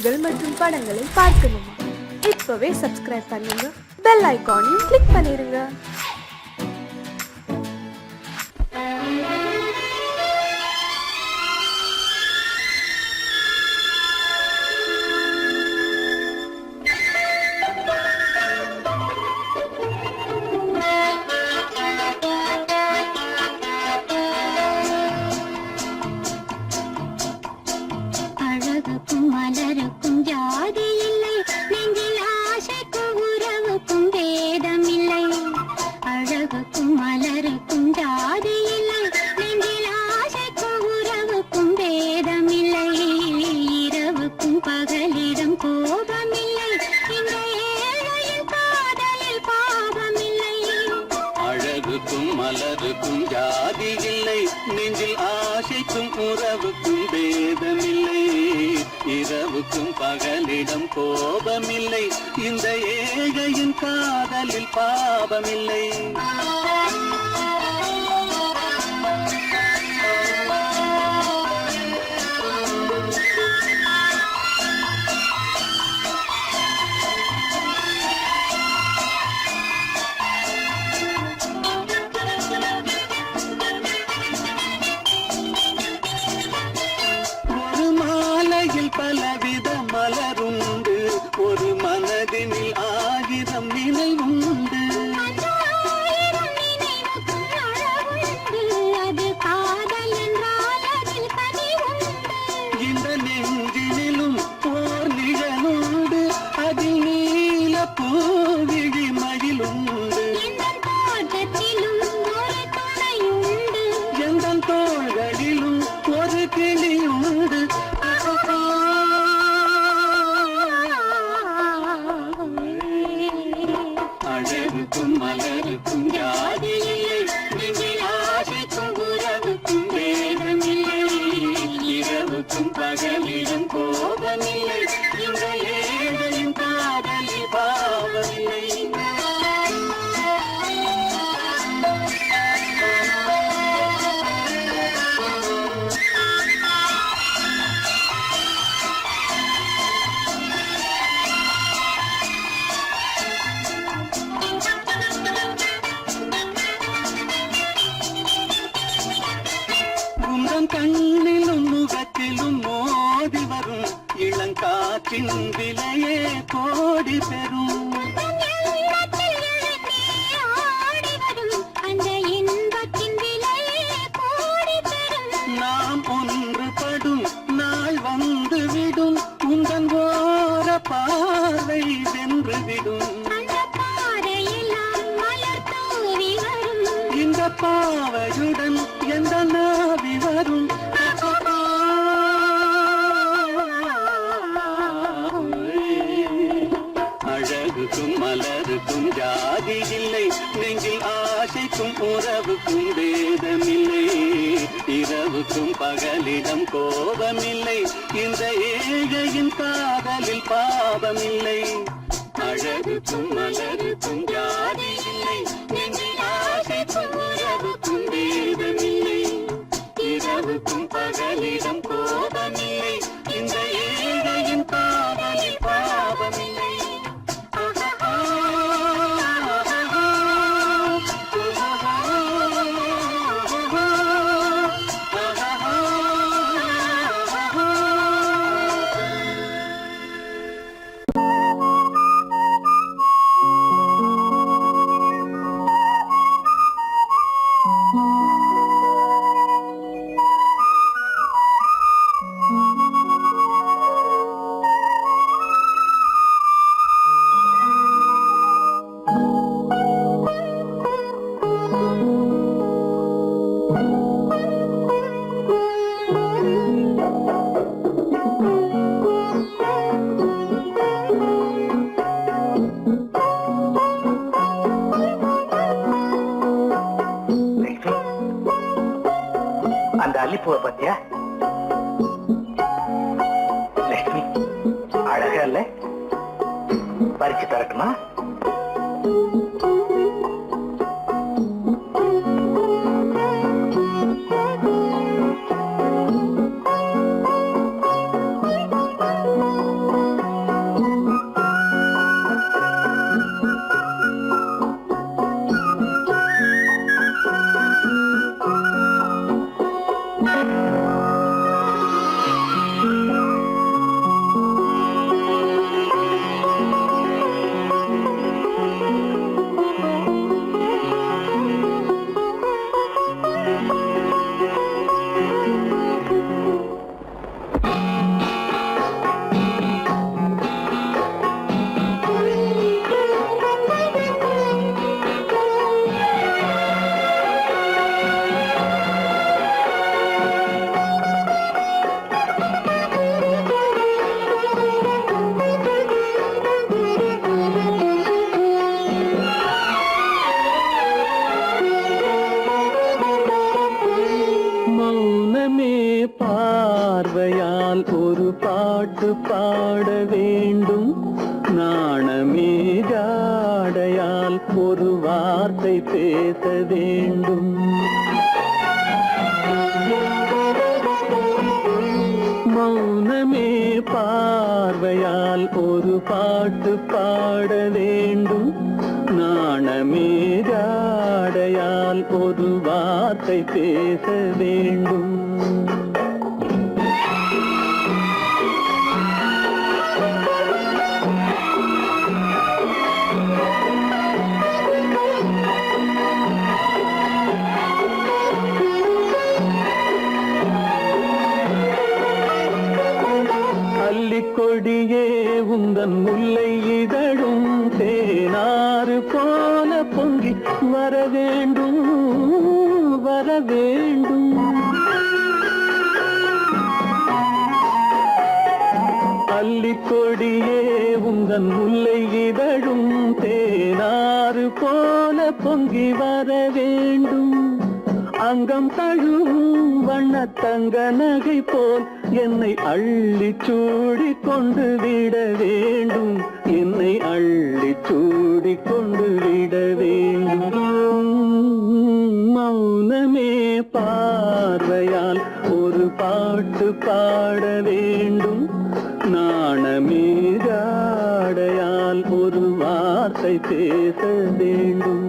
பாடல்கள் மற்றும் படங்களை பார்க்கணுமா? இப்பவே சப்ஸ்கிரைப் பண்ணுங்க, பெல் ஐகானையும் கிளிக் பண்ணிருங்க. மலருக்கும் ஜாதி இல்லை, நெஞ்சில் ஆசைக்கும் உறவுக்கும் பேதமில்லை. இரவுக்கும் பகலிடம் கோபமில்லை, இந்த ஏழையின் காதலில் பாவமில்லை. பலவித மலருண்டு, ஒரு மனதினில் 1000 நினைவுண்டு. இந்த நெஞ்சினிலும் ஓர் நிழலுண்டு, அதில் நீல பூவிழி மகிழுண்டு. எந்த தோள்களிலும் ஒரு கிளியுண்டு. அழகுக்கும் மலருக்கும் ஜாதி இல்லை, நெஞ்சில் ஆசைக்கும் உறவுக்கும் பேதமில்லை. இரவுக்கும் பகலிலும் கோபமில்லை, இந்த ஏழையின் காதலில் பாவமில்லை. கண்ணிலும் முகத்திலும் மோதி வரும் இளங்காற்றின் விலையே கோடி பெறும். நாம் ஒன்றுபடும் நாள் வந்துவிடும், உந்தன் ஓர பார்வை வென்றுவிடும். இந்த பாவையுடன் எந்த நாவி வரும். அழகுக்கும் மலருக்கும் ஜாதி இல்லை, நெஞ்சில் ஆசைக்கும் உறவுக்கும் பேதமில்லை. இரவுக்கும் பகலிடம் கோபமில்லை, இந்த ஏழையின் காதலில் பாவமில்லை. அழகுக்கும் மலருக்கும் ஜாதி இல்லை, நெஞ்சில் ஆசைக்கும் உறவுக்கும் பேதமில்லை. இரவுக்கும் பகலிடம் கோபமில்லை, இந்த ஏழையின் காதலில் பாவமில்லை. அல்லிப்பூவை பத்தியா லட்சுமி? அழகா இல்ல? பறிச்சு தரட்டுமா? பாட வேண்டும். நாணமே ஜாடையால் ஒரு வார்த்தை பேச வேண்டும். மௌனமே பார்வையால் ஒரு பாட்டு பாட வேண்டும். நாணமே ஜாடையால் ஒரு வார்த்தை பேச வேண்டும். கொடியே உந்தன் முல்லை இதழும் தேனாறு போல பொங்கி வர வேண்டும் வர வேண்டும். அல்லிக்கொடியே உந்தன் முல்லை இதழும் தேனாறு போல பொங்கி வர வேண்டும். அங்கம் தழுவும் வண்ண தங்க நகை போல் என்னை அள்ளி சூடி கொண்டு விட வேண்டும். என்னை அள்ளி சூடி கொண்டு விட வேண்டும். மௌனமே பார்வையால் ஒரு பாட்டு பாட வேண்டும். நாணமே ஜாடையால் ஒரு வார்த்தை பேச வேண்டும்.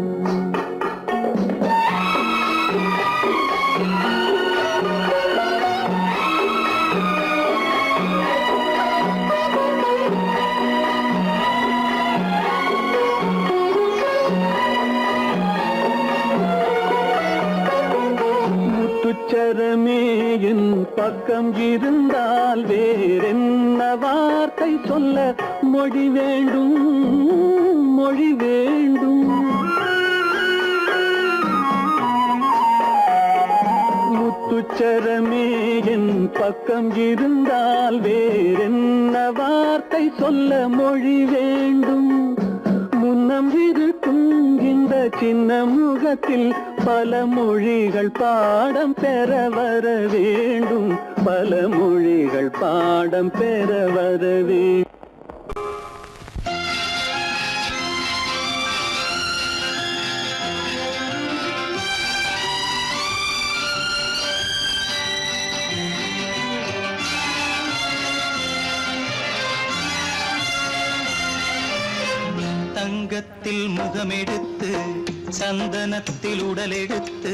முத்துச்சரமே என் பக்கம் இருந்தால் வேறென்ன வார்த்தை சொல்ல மொழி வேண்டும் மொழி வேண்டும். முத்துச்சரமே என் பக்கம் இருந்தால் வேறென்ன வார்த்தை சொல்ல மொழி வேண்டும். முன்னம் இருக்கும் இந்த சின்ன முகத்தில் பல மொழிகள் பாடம் பெற வர வேண்டும். பல மொழிகள் பாடம் பெற வர வேண்டும். தங்கத்தில் முகமெடுத்து சந்தனத்தில் உடலெடுத்து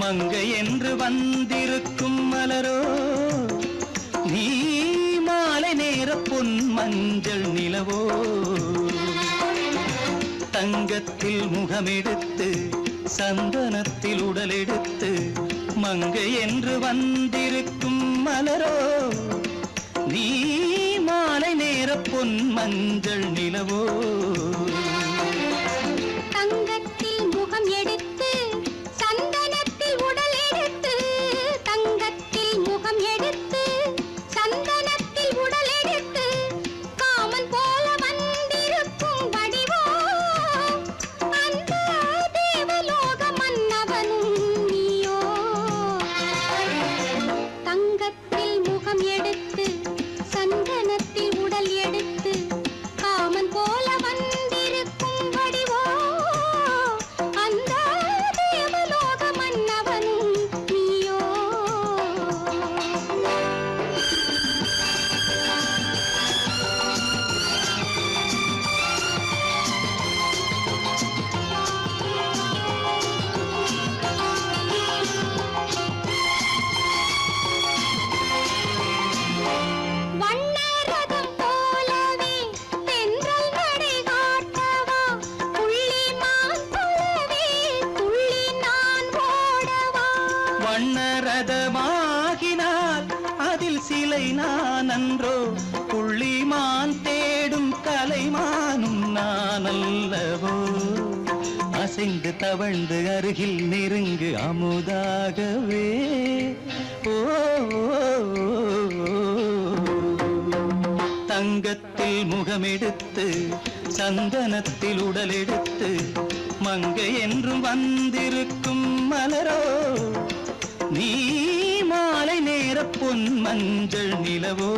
மங்கை என்று வந்திருக்கும் மலரோ நீ மாலை நேர பொன் மஞ்சள் நிலவோ. தங்கத்தில் முகமெடுத்து சந்தனத்தில் உடலெடுத்து மங்கை என்று வந்திருக்கும் மலரோ நீ மாலை நேர பொன் மஞ்சள் நிலவோ. தங்கத்தில் முகம் எடுத்து சந்தனத்தில் உடல் எடுத்து தங்கத்தில் முகம் எடுத்து சந்தனத்தில் உடல் எடுத்து காமன் போல வந்திருக்கும் வடிவோ அந்த தேவலோக மன்னவனும் நீயோ. தங்கத்தில் முகம் எடுத்து சந்தனத்தில் உடல் எடுத்து காமன் போல வந்திருக்கும் வடிவோ அந்த தேவலோக மன்னவனும் நீயோ. வண்ணரதம் போலவே தென்றல் நடை காட்டவா புள்ளிமான் போலவே துள்ளி நான் ஓடவா. வண்ணரதமாகினால் அதில் சிலை நான் அன்றோ புள்ளிமான் தேடும் கலைமானும் நான் அல்லவோ. அசைந்து தவழ்ந்து அருகில் நெருங்கு அமுதாகவே ஓ. தங்கத்தில் முகமெடுத்து சந்தனத்தில் உடலெடுத்து மங்கை என்றும் வந்திருக்கும் மலரோ நீ மாலை நேர பொன் மஞ்சள் நிலவோ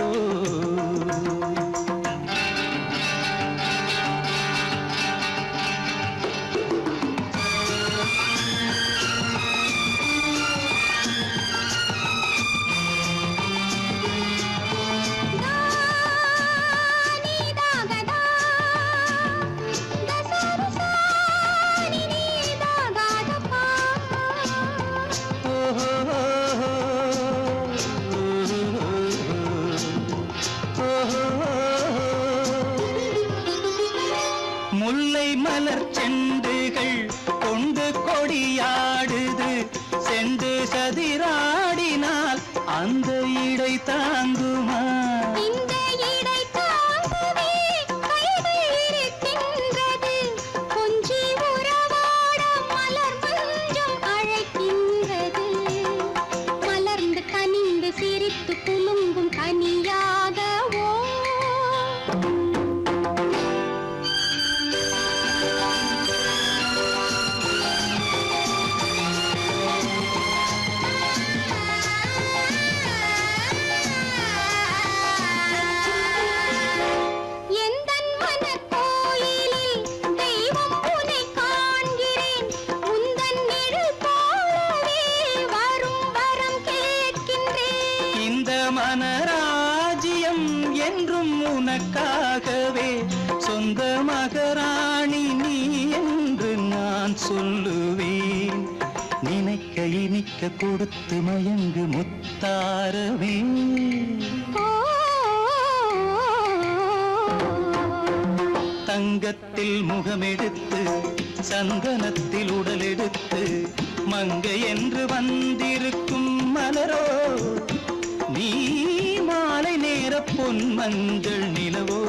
முல்லை மலர் செண்டுகள் கொண்டு கொடியாடுது செண்டு சதிராடினால் அந்த இடை தாங்குமா இந்த இடை தாங்கவே கைகள் இருக்கின்றது கொஞ்சி உறவாட மலர் மஞ்சம் அழைக்கின்றது மலர்ந்து கனிந்து சிரித்து குலுங்கும் கனியாகவோ எந்தன் மனக்கோயிலில் தெய்வம் உன்னை காண்கிறேன் உந்தன் நிழல் போலவே வரும் வரம் கேட்கின்றேன் இந்த மனராஜ்யம் என்றும் உனக்காகவே சொந்த மகராணி நீ என்று நான் சொல்லுவேன் நினைக்க இனிக்க கொடுத்து மயங்கு முத்தாரவே தங்கத்தில் முகமெடுத்து சந்தனத்தில் உடலெடுத்து மங்கை என்று வந்திருக்கும் மலரோ நீ மாலை நேர பொன் மஞ்சள் நிலவோ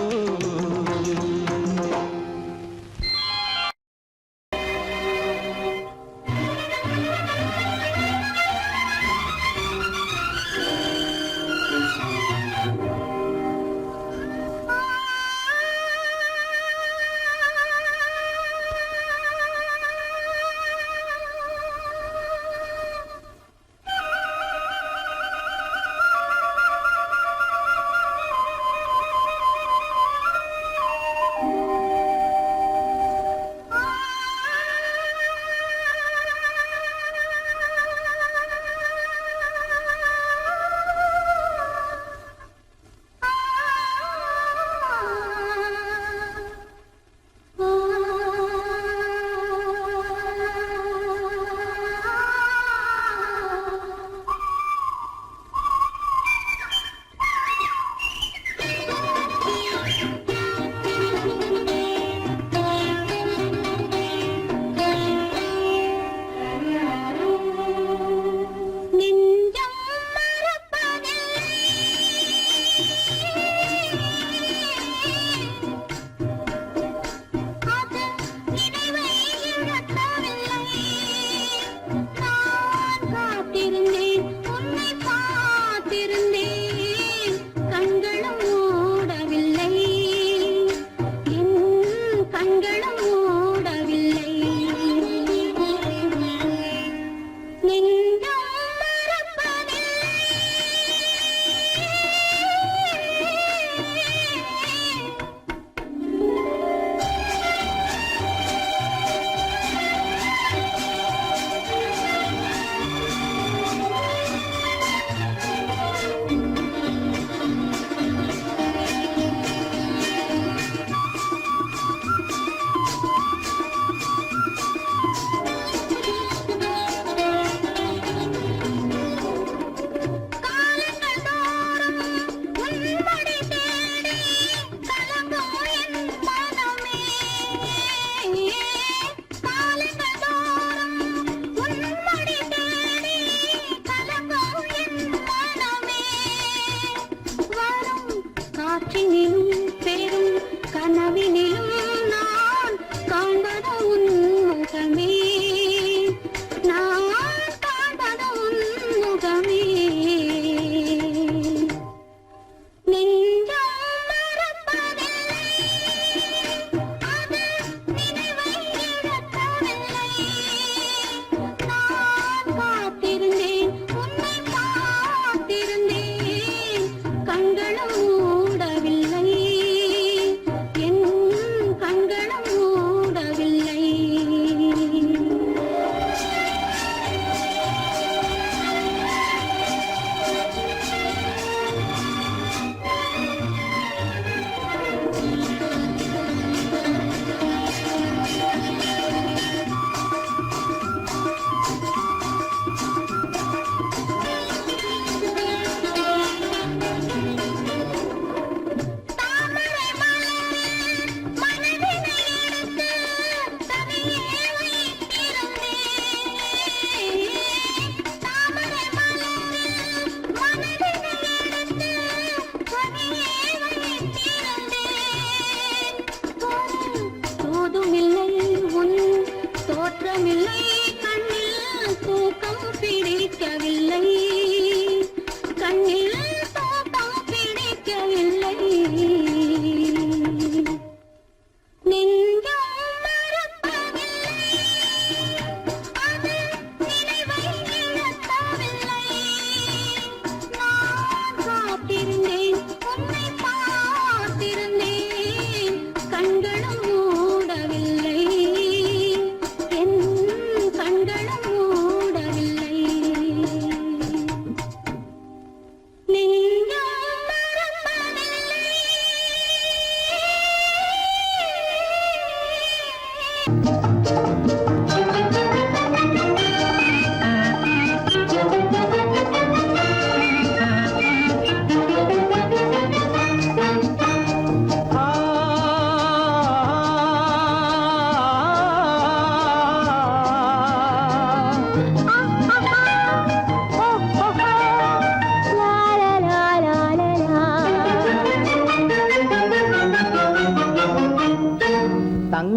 காத்திருந்தேன் உன்னை காத்திருந்தேன்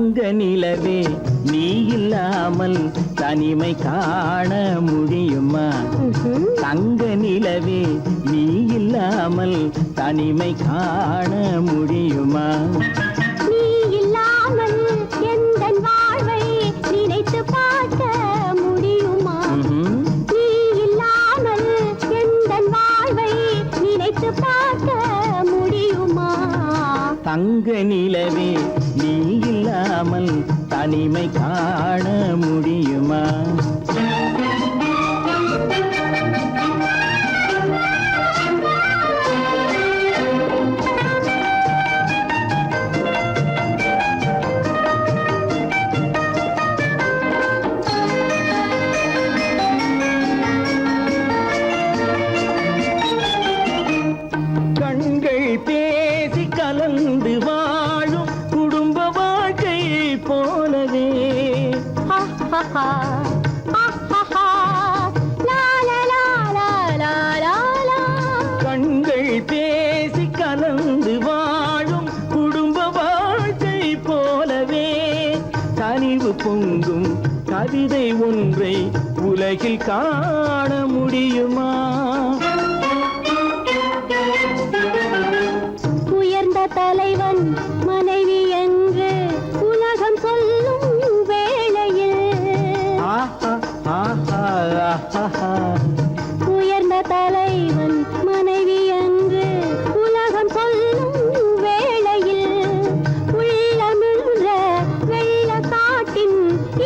தங்க நிலவே நீ இல்லாமல் தனிமை காண முடியுமா? தங்க நிலவே நீ இல்லாமல் தனிமை காண முடியுமா? நீ இல்லாமல் எந்தன் வாழ்வை நினைத்து பார்க்க முடியுமா? நீ இல்லாமல் எந்தன் வாழ்வை நினைத்து பார்க்க முடியுமா? தங்க நிலவே நீ இல்லாமல் தனிமை காண முடியுமா? கண்கள் பேசி கலந்து வாழும் குடும்ப வாழ்க்கை போலவே கண்கள் பேசி கலந்து வாழும் குடும்ப வாழ்க்கை போலவே கனிவு பொங்கும் கவிதை ஒன்றை உலகில் காண முடியுமா? உயர்ந்த தலைவன் மனைவி என்று உலகம் சொல்லும் வேளையில் உயர்ந்த தலைவன் மனைவி என்று உலகம் சொல்லும் வேளையில் உள்ளமிழ்ற வெள்ளக்காட்டின்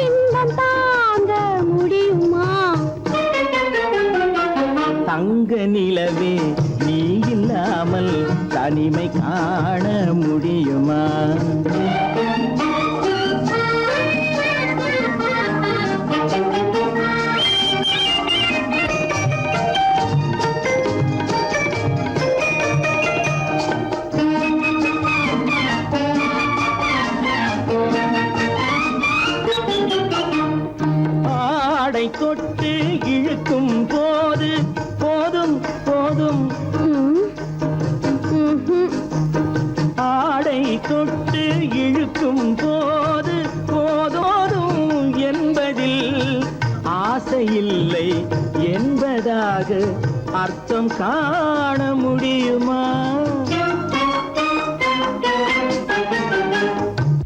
இன்பம் தாங்க முடியுமா? தங்க நிலவே நீ இல்லாமல் தனிமை காண முடியுமா? ஆடை தொட்டு இழுக்கும் போது போதும் போதும் ஆடை தொட்டு இழுக்கும் போது போதோதும் என்பதில் ஆசையில்லை என்பதாக அர்த்தம் காண முடியுமா?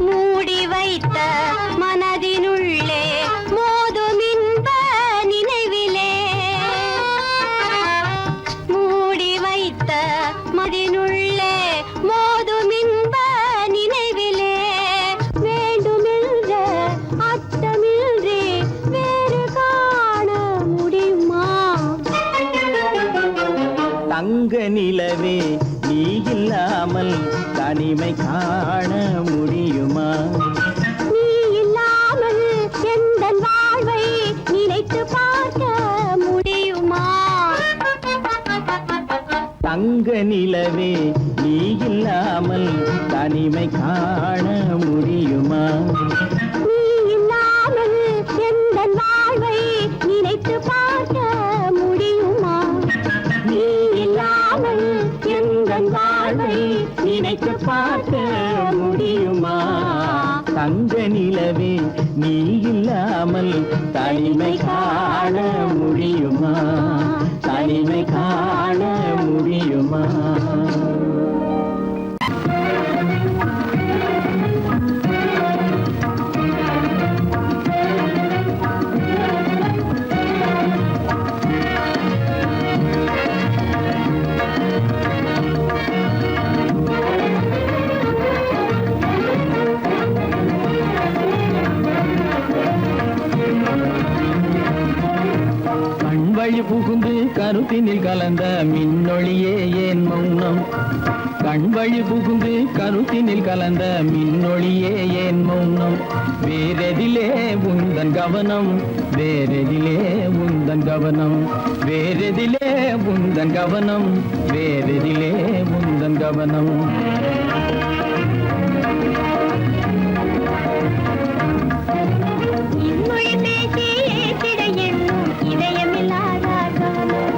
மூடி வைத்த மனதினுள்ளே மோதும் இன்ப நினைவிலே மூடி வைத்த மனதினுள்ளே மோதும் இன்ப நினைவிலே வேண்டுமென்ற அர்த்தமின்றி வேறு காண முடியுமா? தங்க நிலவே நீ இல்லாமல் தனிமை காண முடியுமா? நீ இல்லாமல் எந்தன் வாழ்வை நினைத்து பார்க்க முடியுமா? தங்க நிலவே நீ இல்லாமல் தனிமை காண முடியுமா? நீ இல்லாமல் எந்தன் வாழ்வை நினைத்து பார்க்க முடியுமா? நீ இல்லாமல் எந்தன் வாழ்வை நினைத்து பார்க்க முடியுமா? தங்க நிலவே நீ இல்லாமல் தனிமை காண முடியுமா? தனிமை காண முடியுமா? கண்வழி புகுந்து கருத்தினில் கலந்த மின்னொளியே ஏன் மௌனம்? கண்வழி புகுந்து கருத்தினில் கலந்த மின்னொளியே ஏன் மௌனம்? வேறெதிலே உந்தன் கவனம்? வேறெதிலே உந்தன் கவனம்? வேறெதிலே உந்தன் கவனம்? வேறெதிலே உந்தன் கவனம்? இன்மொழி பேசி ஏற்றிட எண்ணும் இதயமில்லாதார் கவனம்.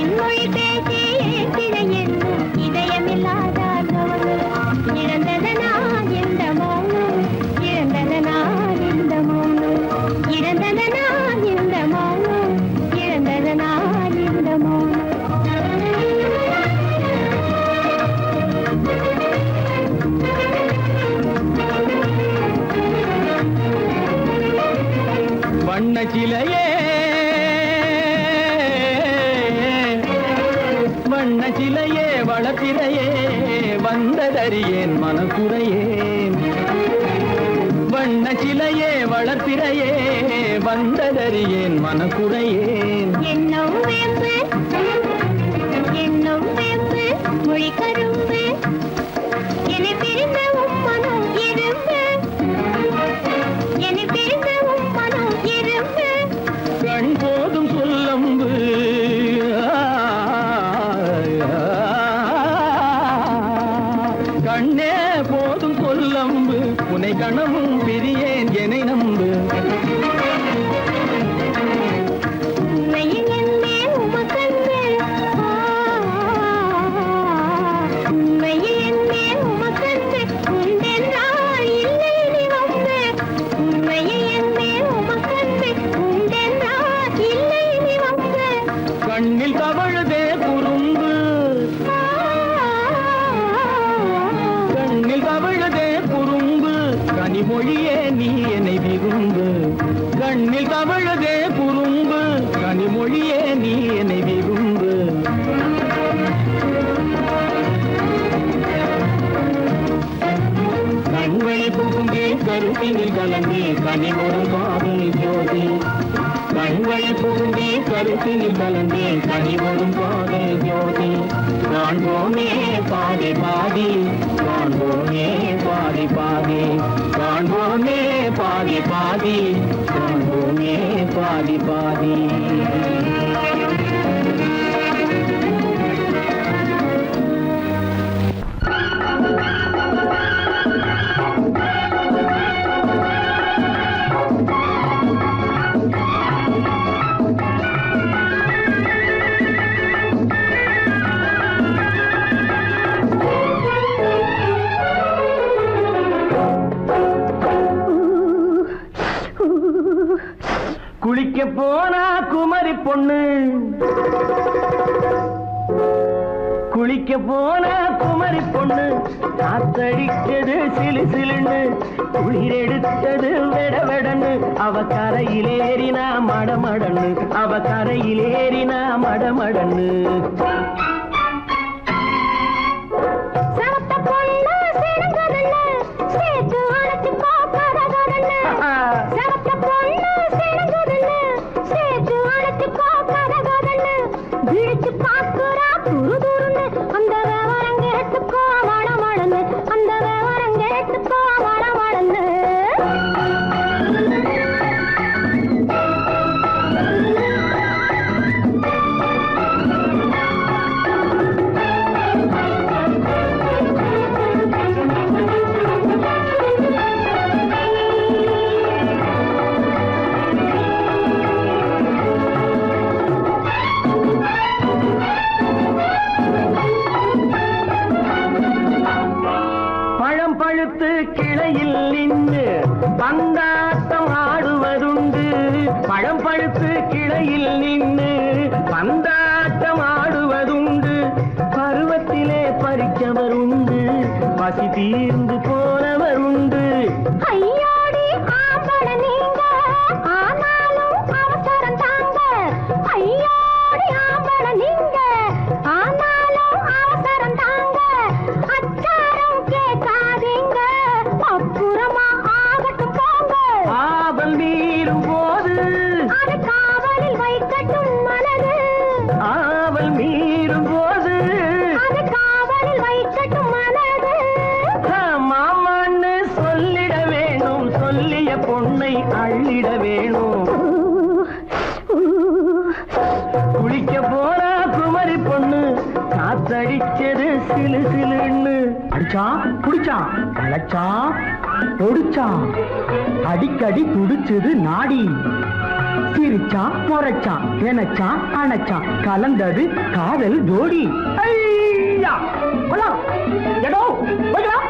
இன்மொழி பேசி ஏற்றிட எண்ணும் இதயமில்லாதார் கவனம். இழந்ததனா எந்த மௌனம்? வளர்த்திரையே வந்ததறியேன் மனக்குறையேன் வண்ண சிலையே வளர்த்திரையே வந்ததறியேன் மனக்குறையேன் என்னும் வேம்பு மொழி கரும்பு என்னை பிரிந்த உம்மனம் இரும்பு என்னை பிரிந்த உம்மனம் இரும்பு கண் போதும் சொல்லம்பு கண்ணே போதும் சொல்லம்பு உனை கணமும் பிரியேன் என்னை நம்பு உண்மையில் என்னே உமக்கன்று உண்மையில் என்னே உமக்கன்று உண்டென்றால் இல்லை நீ வந்து உண்மையில் என்னே உமக்கன்று உண்டென்றால் இல்லை நீ வந்து கண்ணில் தவழுதே குறும்பு கண்ணில் தவழுதே குறும்பு கனிமொழியே நீ என்னை விரும்பு கண்ணில் தவழுதே குறும்பு கனிமொழியே நீ என்னை விரும்பு கண்களை புகுந்தே கருத்தினில் கலந்தே கனிமொரும் காதல் ஜோதி கண்களை புகுந்தே கருத்தினில் கலந்தே கனிமொரும் காதல் ஜோதி காண்போமே பாதி பாதி காண்போமே பாதி பாதி காண்போமே பாதி பாதி காண்போமே பாதி பாதி குளிக்க போனா குமரி பொண்ணு குளிக்க போனா குமரி பொண்ணு காத்தடிச்சது சிலு சிலுன்னு குளிர் எடுத்தது வெட வெடன்னு அவ கரையிலேறினா மடமடன்னு அவ கரையிலேறினா மடமடன்னு சரத்த பொண்ணு சிறங்கதல்ல சேத்து அழைச்சு போக்கறதல்ல சரத்த பொண்ணு சிறங்கதல்ல சேத்து அழைச்சு போக்கறதல்ல விழிச்சு பாக்குறா துரு துருன்னு அந்த விவரம் கேட்டுக்கோ மடமடன்னு அந்த விவரம் கேட்டுக்கோ மடமடன்னு பழம் பழுத்து கிளையில் நின்று பந்தாட்டம் ஆடுவதுண்டு பழம் பழுத்து கிளையில் நின்று பந்தாட்டம் ஆடுவதுண்டு பருவத்திலே பறிச்சவர் உண்டு பசி தீர்ந்து போனவர் உண்டு ஐயோடி ஆம்பள நீங்க ஆனாலும் அவசரம் தாங்க ஐயோடி ஆம்பள நீங்க ஆனாலும் அவசரம் தாங்க அச்சாரம் கேட்காதீங்க அப்புறமா ஆகட்டும் போங்க ஆபல் மீறும் போது அது காவலில் வைக்கட்டும் மனது ஆவல் மீறும் போது அது காவலில் வைக்கட்டும் மனது மாமான்னு சொல்லிட வேணும் சொல்லிய பொண்ணை அள்ளிட வேணும் குளிக்க போனா குமரி பொண்ணு காத்தடிச்சது சிலு சிலுன்னு அடிச்சா புடிச்சா அழைச்சா பொடிச்சா அடிக்கடி துடிச்சது நாடி சிரிச்சா முறைச்சா எனச்சா அணைச்சா கலந்தது காதல் ஜோடி ஐயா போலாம். எடோ, போய்க்கலாம்.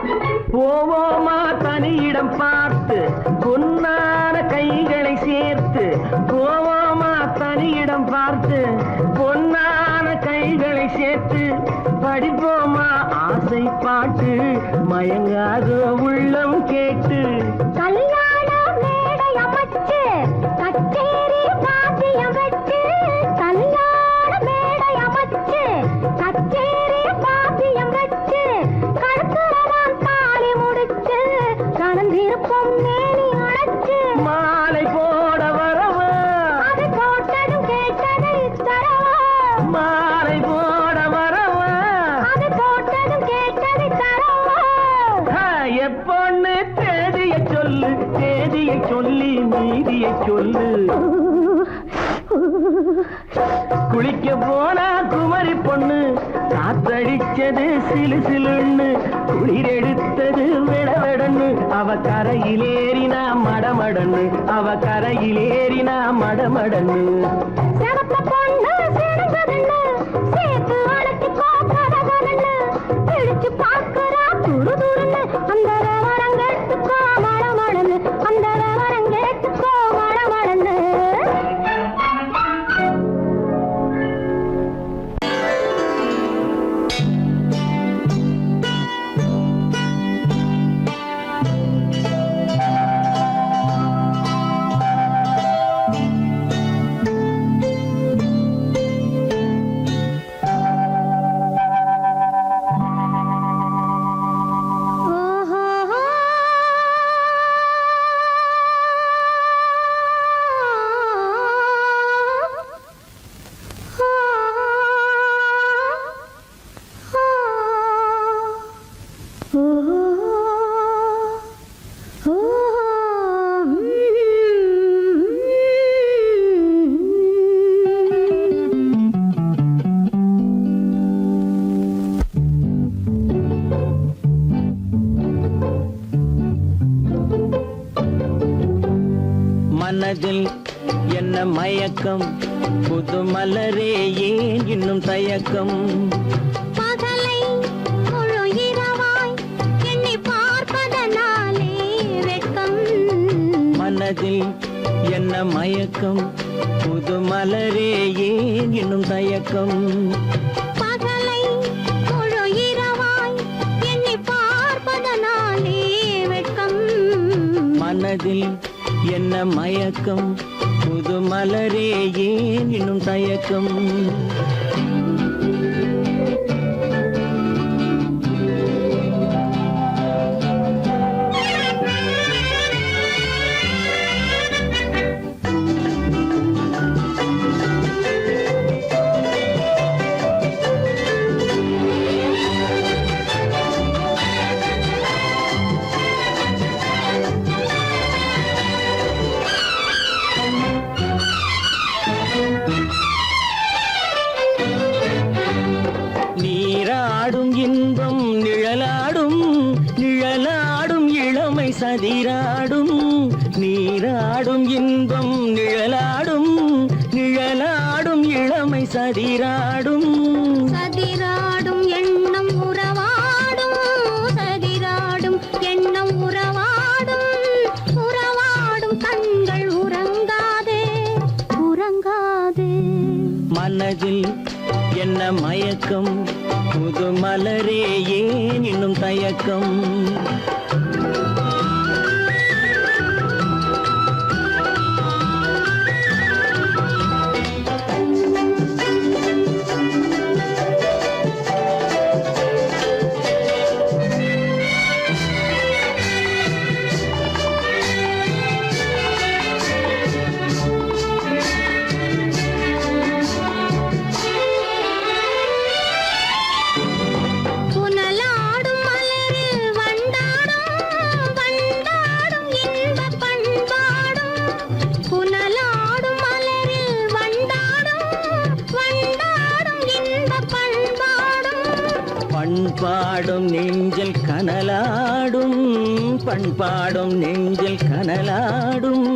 போவோமா தனியிடம் பார்த்து பொன்னான கைகளை சேர்த்து போவோமா தனியிடம் பார்த்து பொன்னான கைகளை சேர்த்து படிப்போமா ஆசை பாட்டு மயங்காத உள்ளம் கேட்டு கல்யாண மேடை அமைச்சு கச்சேரி வாத்தியம் வச்சு கல்யாண மேடை அமைச்சு கச்சேரி வாத்தியம் சொல்லு தேதியை சொல்லி நீதியை சொல்லு. குளிக்க போனா குமரி பொண்ணு காத்தடிச்சது சிலு சிலுன்னு குளிர் எடுத்தது விடவெடன்னு அவ கரையிலேறினா மடமடன்னு அவ கரையிலேறினா மடமடன்னு. சிவப்பு பொண்ணு சிறந்ததுன்னு சேர்த்து அழைச்சிக்கோ கதகதன்னு பிடிச்சு பார்க்கறா துரு துருன்னு அந்த வரங்கெட்டுக்கோ மடமடன்னு அந்த வரங்கெட்டுக்கோ மடமடன்னு. மனதில் என்ன மயக்கம் புது மலரே ஏன் இன்னும் தயக்கம். பகலை முழு இரவாய் எண்ணி பார்ப்பதனாலே வெட்கம். மனதில் என்ன மயக்கம் புது மலரே ஏன் இன்னும் தயக்கம். பகலை முழு இரவாய் எண்ணி பார்ப்பதனாலே வெட்கம். மனதில் என்ன மயக்கம் புது மலரே ஏன் இன்னும் தயக்கம். நீராடும் இன்பம் நிழலாடும் நிழலாடும் இளமை சதிராடும். நீராடும் இன்பம் நிழலாடும் நிழலாடும் இளமை சதிராடும். சதிராடும் எண்ணம் உறவாடும் சதிராடும் எண்ணம் உறவாடும் உறவாடும் கண்கள் உறங்காதே உறங்காதே. மனதில் என்ன மயக்கம் புது மலரே ஏன் இன்னும் தயக்கம். புனலாடும் மலரில் வண்டாடும் வண்டாடும் இன்பப் பண்பாடும். புனலாடும் மலரில் வண்டாடும் வண்டாடும் இன்பப் பண்பாடும். பண்பாடும் நெஞ்சில் கனலாடும் பண்பாடும் நெஞ்சில் கனலாடும்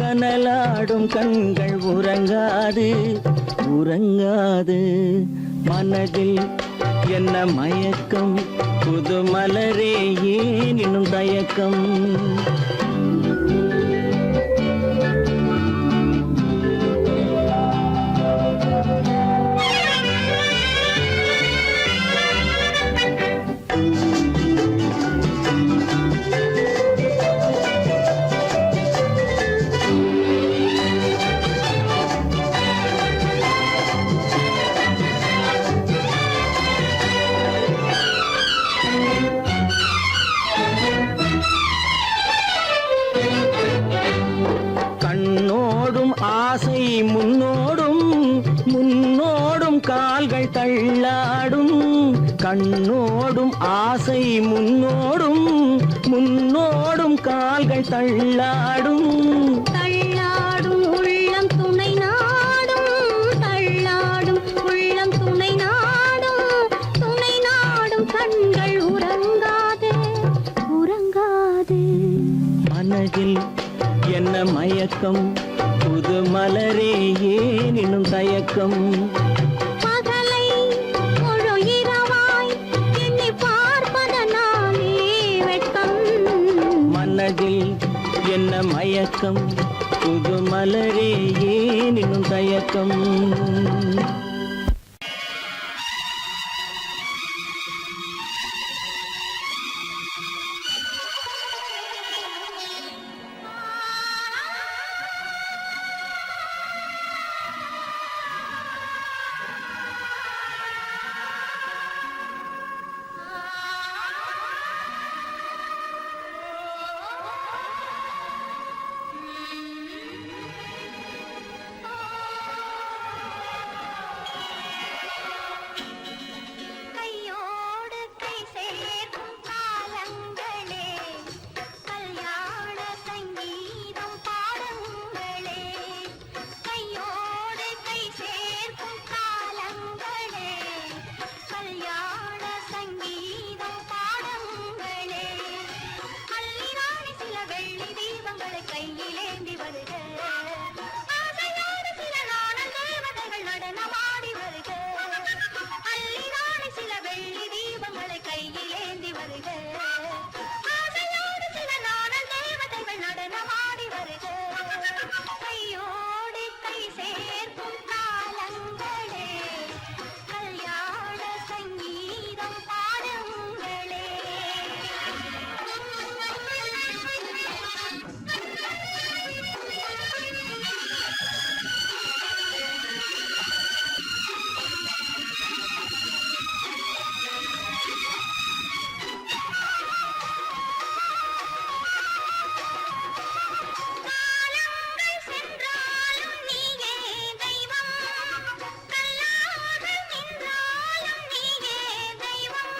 கனலாடும் கண்கள் உறங்காது உறங்காது. மனதில் என்ன மயக்கம் புது மலரே ஏன் இன்னும் தயக்கம். ஆசை முன்னோடும் முன்னோடும் கால்கள் தள்ளாடும். கண்ணோடும் ஆசை முன்னோடும் முன்னோடும் கால்கள் கண்கள் தள்ளாடும் தள்ளாடும் உள்ளம் துணை நாடும் தள்ளாடும் உள்ளம் துணை நாடும் கண்கள் உறங்காதே உறங்காதே மனதில் என்ன மயக்கம் புது மலரே ஏன் இன்னும் தயக்கம் பகலை முழு இரவாய் எண்ணி பார்ப்பதனாலே வெட்கம் மனதில் என்ன மயக்கம் புது மலரே ஏன் இன்னும் தயக்கம் கையோடு கை சேர்க்கும் காலங்களே கல்யாண சங்கீதம் பாடுங்களே கையோடு கை சேர்க்கும் காலங்களே கல்யாண சங்கீதம் பாடுங்களே அள்ளிராணி சில வெள்ளி தீபங்களை கையிலேந்தி வருக ஆசையோடு சில நாணல் தேவதைகள் நடனமாடி வருக அள்ளிராணி சில வெள்ளி தீபங்களை கையிலேந்தி வருக ஆசையோடு சில நாணல் தேவதைகள் நடனமாடி வருக கையோடு கை சேர்க்கும் காலங்களே கல்யாண சங்கீதம் பாடுங்களே காலங்கள் சென்றாலும் நீயே தெய்வம் கல்லாக நின்றாலும் நீயே தெய்வம்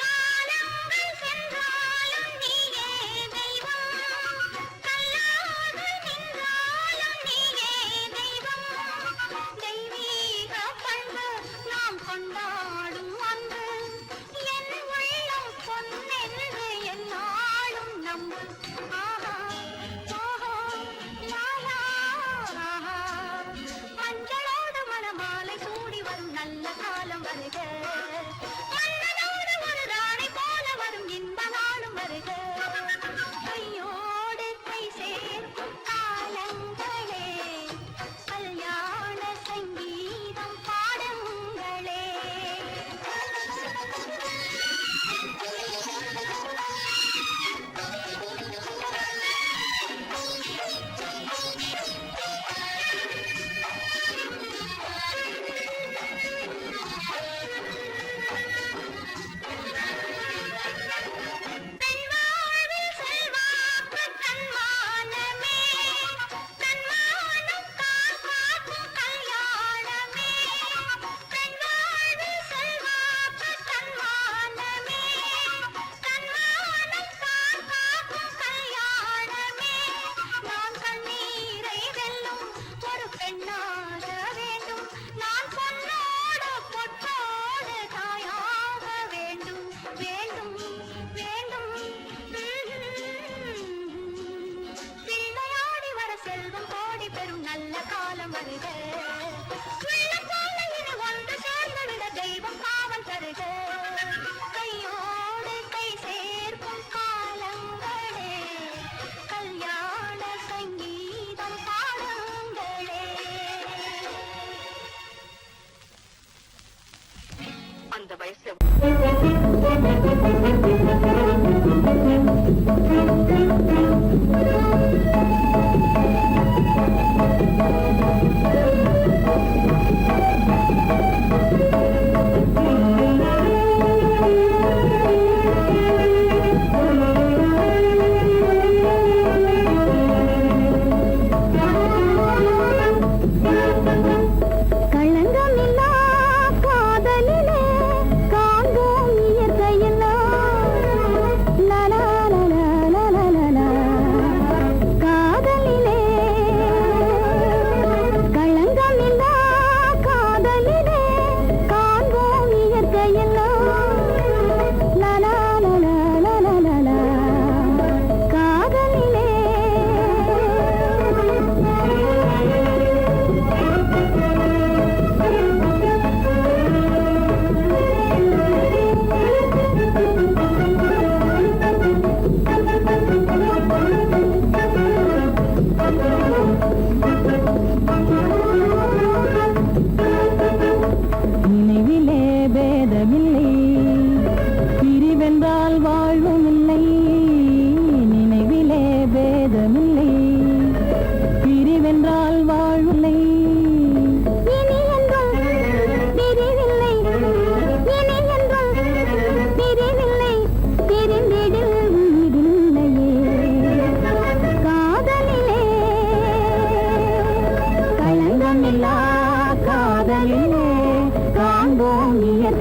காலங்கள் சென்றாலும் நீயே தெய்வம் கல்லாக நின்றாலும் நீயே தெய்வம் தெய்வீக பண்பு நாம் கொண்டாடும் அன்பு என் உள்ளம் பொன்னென்று என்னாலும் நம்பு ஆஹா ஓஹோ லாலா ஆஹா மஞ்சளோடு மணமாலை சூடி வரும் நல்ல காலம் வருக மன்னனோடு ஒரு ராணி போல வரும் இன்ப நாளும் வருக கையோடு கை சேர்க்கும் காலங்களே கல்யாண சங்கீதம் பாடுங்களே பெண்வாழ்வில் செல்வாக்கு தன்மானமே தன்மானம் காக்கும் கல்யாணமே பெண்வாழ்வில் செல்வாக்கு தன்மானமே தன்மானம் காக்கும் கல்யாணமே நான் கண்ணீரை வெல்லும் ஒரு பெண்ணாக வேண்டும் நான் பொன்னோடு பொட்டோடு தாயாக வேண்டும் வேண்டும் வேண்டும் பிள்ளையாடி வர செல்வம் கோடி பெறும் நல்ல காலம் வருக உள்ளம் போல இனி ஒன்று சேர்ந்துவிட தெய்வம் காவல் தருக கையோடு கை சேர்க்கும் காலங்களே கல்யாண சங்கீதம் பாடுங்களே அந்த வயசு களங்கமில்லா காதலிலே காண்போம்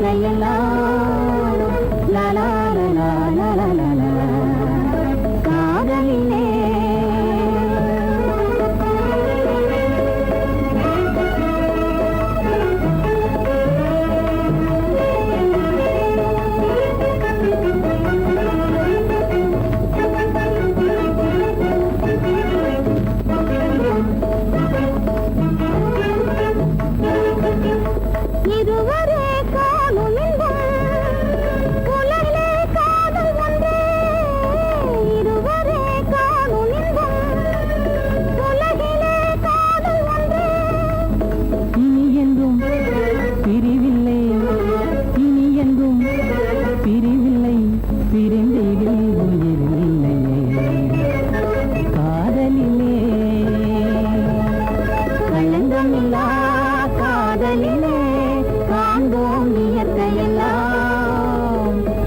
இயற்கையெல்லாம் லலா லலா லலா லலா காதலிலே இதுவரை காணும் இன்பம் புலரிலே காதல் ஒன்றே இதுவரை காணும் இன்பம் புலகிலே காதல் ஒன்றே இனி என்றும் பிரிவில்லை இனி என்றும் பிரிவில்லை பிரிந்திடில் உயிரில்லையே காதலிலே களங்கமில்லா காதலிலே காண்போம் இயற்கையெல்லாம்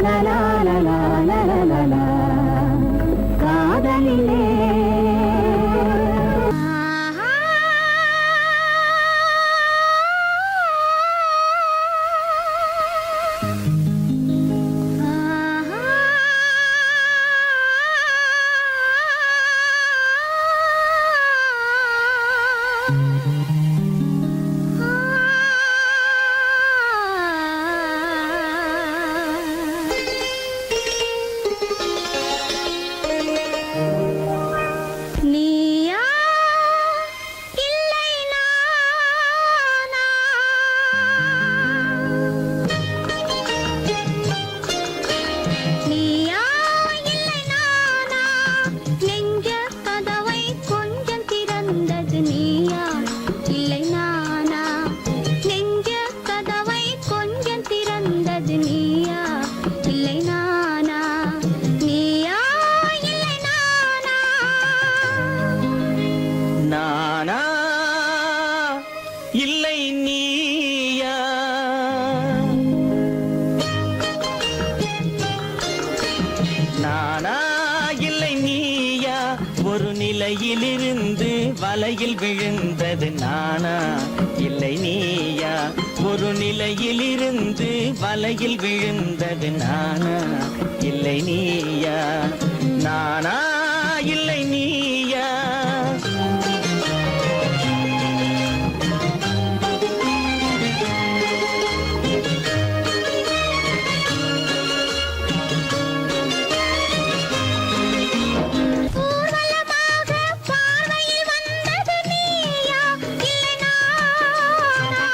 லலா லலா லலா லலா காதலிலே நீயா இல்லை நானா நீயா இல்லை நானா நெஞ்ச கதவை கொஞ்சம் திறந்தது நீயா இல்லை நானா நெஞ்ச கதவை கொஞ்சம் திறந்தது நீயா இல்லை நானா நீயா இல்லை நானா நானா இல்லை நீயா நானா இல்லை நீயா ஒரு நிலையிலிருந்து வலையில் விழுந்தது நானா இல்லை நீயா ஒரு நிலையிலிருந்து வலையில் விழுந்தது நானா இல்லை நீயா நானா இல்லை நீயா ஊர்வலமாக பார்வையில் வந்தது நீயா இல்லை நானா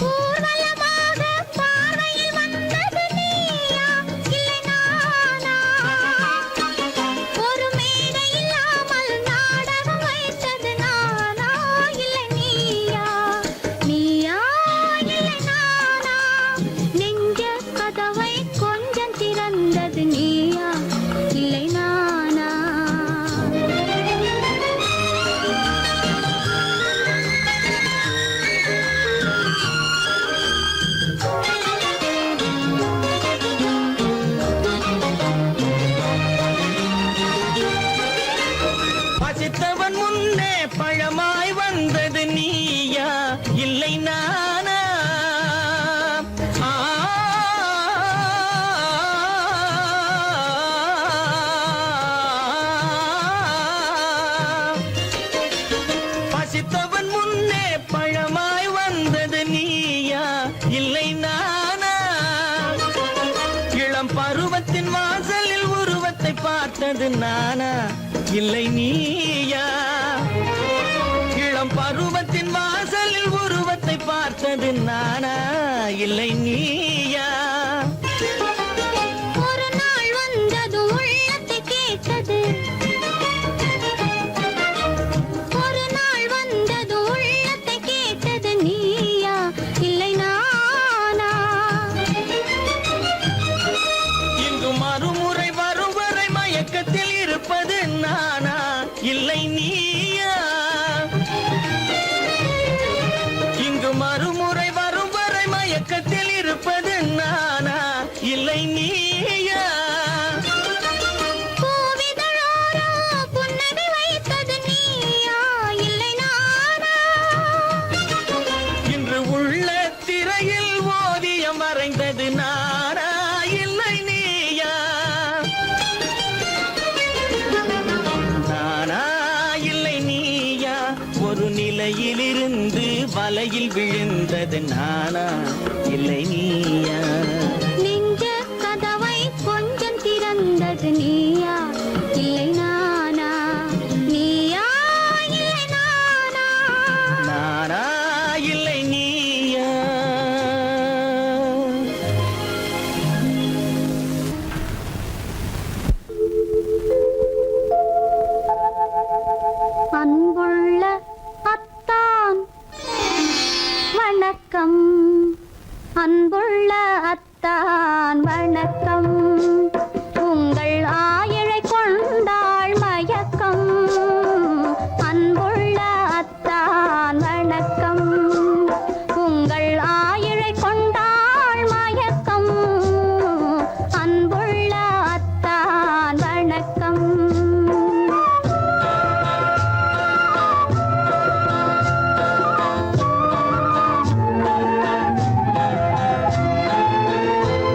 ஊர்வலமாக பார்வையில் வந்தது நீயா இல்லை நானா ஒரு மேடை இல்லாமல் நாடகம் வைத்தது நானா இல்லை நீயா நீயா இல்லை நானா நெஞ்ச கதவை கொஞ்சம் திறந்தது நீயா இல்லை நானா பசித்தவன் முன்னே பழமாய் வந்தது நீயா இல்லை நானா ஆ, பசித்தவன் முன்னே பழமாய் வந்தது நீயா இல்லை நானா இளம் பருவத்தின் வாசலில் உருவத்தை பார்த்தது நானா இல்லை நீயா இளம் பருவத்தின் வாசலில் உருவத்தை பார்த்தது நானா இல்லை நீயா ஒரு நாள் வந்தது உள்ளத்தை கேட்டது ஒரு நாள் வந்தது உள்ளத்தை கேட்டது நீயா இல்லை நானா இங்கு மறுமுறை வரும் வரை மயக்கத்தில் இருப்பது நானா இல்லை நீயா இங்கு மறுமுறை வரும் வரை மயக்கத்தில் இருப்பது நானா இல்லை நீயா பூவிதழோரோ புன்னகை வைத்தது நீயா இல்லை நானா இன்று உள்ள வலையில் விழுந்தது நானா இல்லை நீயா? நெஞ்ச கதவை கொஞ்சம் திறந்தது நீயா இல்லை நானா? நீயா இல்லை நானா? நானா இல்லை நீயா? அன்புள்ள அத்தான் வணக்கம், அன்புள்ள அத்தான் வணக்கம். உங்கள் ஆயிழை கொண்டாள் மயக்கம். அன்புள்ள அத்தான் வணக்கம். உங்கள் ஆயிழை கொண்டாள் மயக்கம். அன்புள்ள அத்தான் வணக்கம்.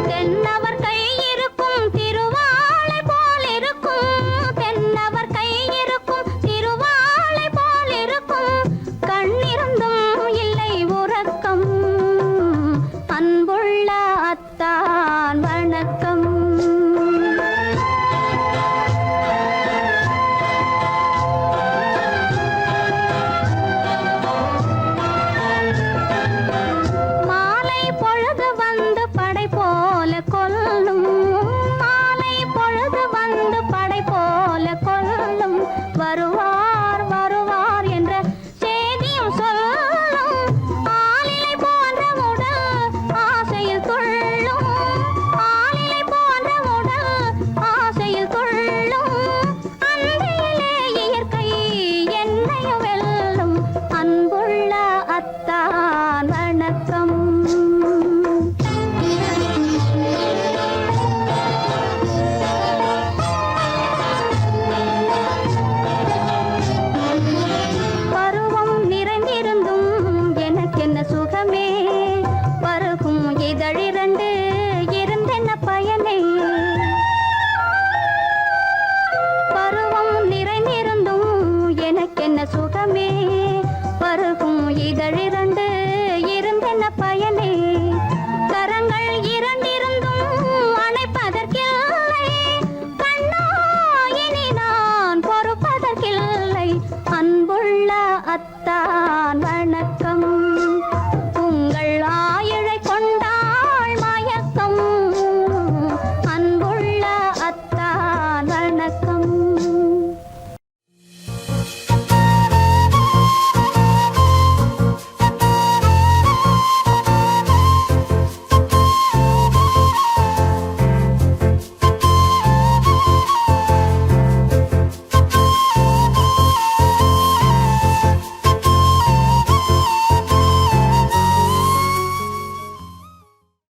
தென்னவர் கை இருக்கும் திருவாளை போல் இருக்கும். தென்னவர் கை இருக்கும் திருவாளை போல் இருக்கும். கண்ணிருந்தும் இல்லை உறக்கம். அன்புள்ள அத்தான் வணக்கம். மாலை பொழுது வந்து படை போல கொல்லும். மாலை பொழுது வந்து படை போல கொல்லும். வருவார் வருவார் என்ற செய்தியும் சொல்லும். ஆளிலை போன்ற உடல் ஆசையில் துள்ளும். ஆளிலை போன்ற உடல் ஆசையில் துள்ளும். அன்றையிலே இயற்கை என்னையும் வெல்லும். அன்புள்ள அத்தான்